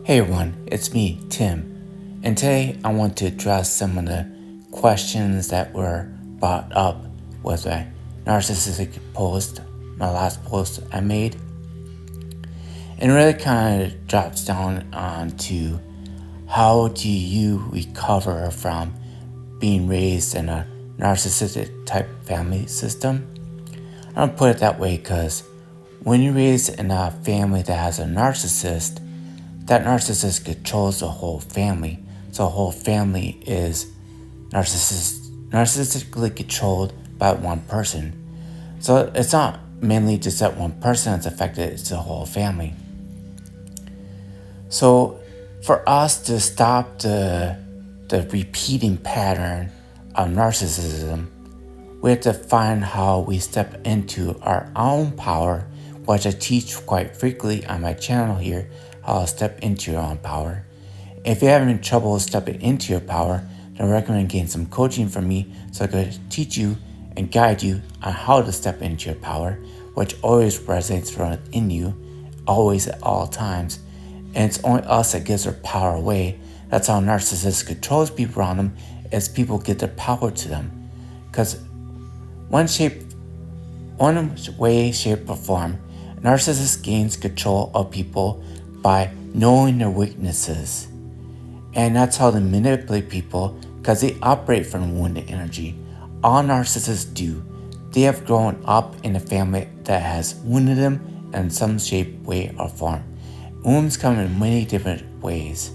Hey everyone, it's me, Tim, and today I want to address some of the questions that were brought up with my narcissistic post, my last post I made, and really kind of drops down onto how do you recover from being raised in a narcissistic type family system. I don't put it that way because when you're raised in a family that has a narcissist, that narcissist controls the whole family. So the whole family is narcissistically controlled by one person. So it's not mainly just that one person that's affected, it's the whole family. So for us to stop the repeating pattern of narcissism, we have to find how we step into our own power, which I teach quite frequently on my channel here, how to step into your own power. If you're having trouble stepping into your power, then I recommend getting some coaching from me so I could teach you and guide you on how to step into your power, which always resonates within you, always at all times. And it's only us that gives our power away. That's how narcissists controls people around them, is people get their power to them. Because one way, shape, or form, a narcissist gains control of people by knowing their weaknesses. And that's how they manipulate people, because they operate from wounded energy. All narcissists do. They have grown up in a family that has wounded them in some shape, way, or form. Wounds come in many different ways.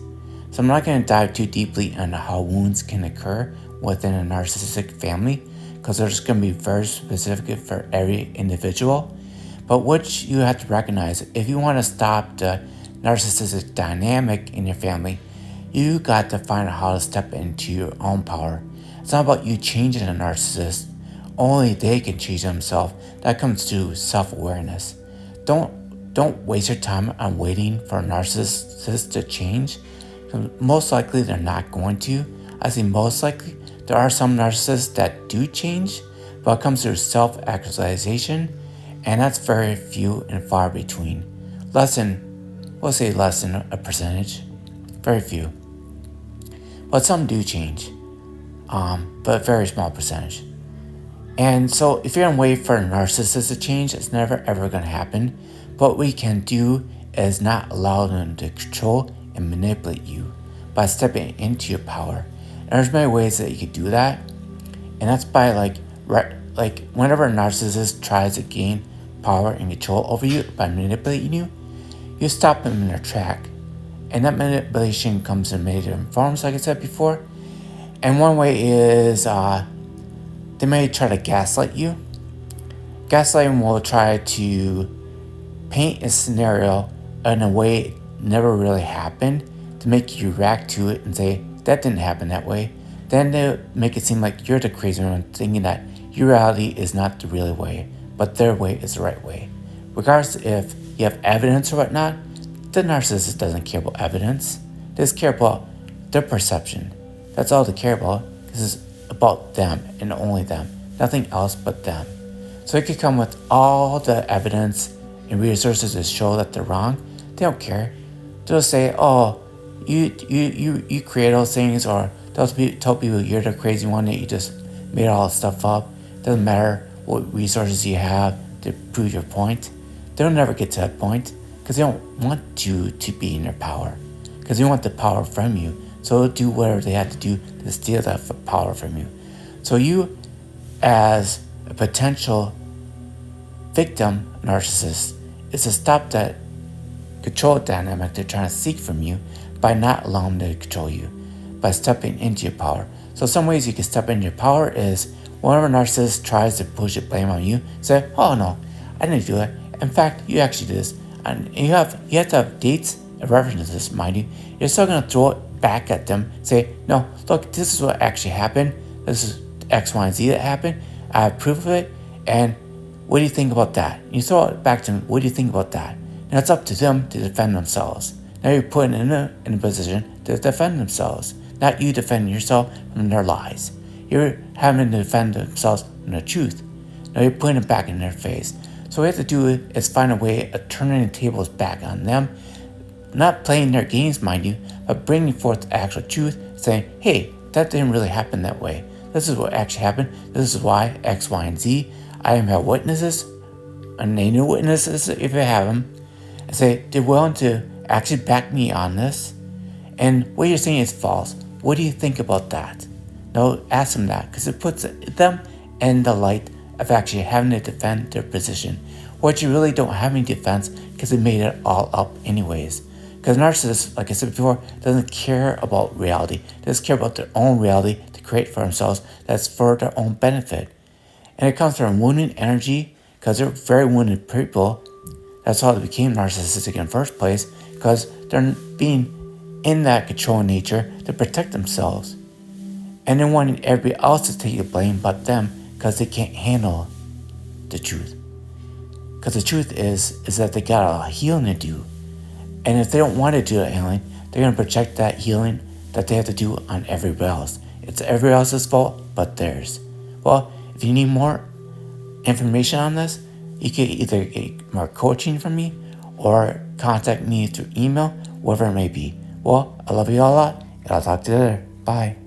So I'm not going to dive too deeply into how wounds can occur within a narcissistic family, because they're just going to be very specific for every individual. But what you have to recognize, if you want to stop the narcissistic dynamic in your family, you got to find out how to step into your own power. It's not about you changing a narcissist. Only they can change themselves. That comes through self-awareness. Don't waste your time on waiting for a narcissist to change. Most likely they're not going to. I say most likely. There are some narcissists that do change, but it comes through self-actualization, and that's very few and far between. Less than a percentage. Very few. But some do change, but a very small percentage. And so if you're going to wait for a narcissist to change, it's never ever going to happen. What we can do is not allow them to control and manipulate you by stepping into your power. And there's many ways that you can do that. And that's by like whenever a narcissist tries to gain power and control over you by manipulating you, you stop them in their track. And that manipulation comes in many different forms, like I said before. And one way is they may try to gaslight you. Gaslighting will try to paint a scenario in a way it never really happened to make you react to it and say, that didn't happen that way. Then they make it seem like you're the crazy one, thinking that your reality is not the real way, but their way is the right way. Regardless if you have evidence or whatnot, the narcissist doesn't care about evidence. They just care about their perception. That's all they care about. This is about them and only them. Nothing else but them. So it could come with all the evidence and resources to show that they're wrong. They don't care. They'll say, oh, you create those things, or tell people you're the crazy one, that you just made all this stuff up. Doesn't matter what resources you have to prove your point. They'll never get to that point because they don't want you to be in their power, because they want the power from you. So they'll do whatever they have to do to steal that power from you. So you, as a potential victim narcissist, is to stop that control dynamic they're trying to seek from you by not allowing them to control you, by stepping into your power. So some ways you can step into your power is whenever a narcissist tries to push the blame on you, say, oh no, I didn't do it. In fact, you actually did this. And you have to have dates and references, mind you. You're still going to throw it back at them, say, no, look, this is what actually happened. This is X, Y, and Z that happened. I have proof of it. And what do you think about that? You throw it back to them. What do you think about that? And it's up to them to defend themselves. Now you're putting in a position to defend themselves, not you defending yourself from their lies. You're having to defend themselves from the truth. Now you're putting it back in their face. So what we have to do is find a way of turning the tables back on them, not playing their games, mind you, but bringing forth the actual truth, saying, hey, that didn't really happen that way. This is what actually happened. This is why X, Y, and Z. I even have witnesses, and they knew witnesses if they have them, and say they're willing to actually back me on this. And what you're saying is false. What do you think about that? No, ask them that, because it puts them in the light of actually having to defend their position, which you really don't have any defense because they made it all up anyways. Because narcissists, like I said before, doesn't care about reality. They just care about their own reality to create for themselves that's for their own benefit. And it comes from wounded energy, because they're very wounded people. That's how they became narcissistic in the first place, because they're being in that control nature to protect themselves. And they're wanting everybody else to take the blame but them, because they can't handle the truth. Because the truth is that they got a healing to do. And if they don't want to do that healing, they're going to project that healing that they have to do on everybody else. It's everybody else's fault but theirs. Well, if you need more information on this, you can either get more coaching from me or contact me through email, whatever it may be. Well, I love you all a lot, and I'll talk to you later. Bye.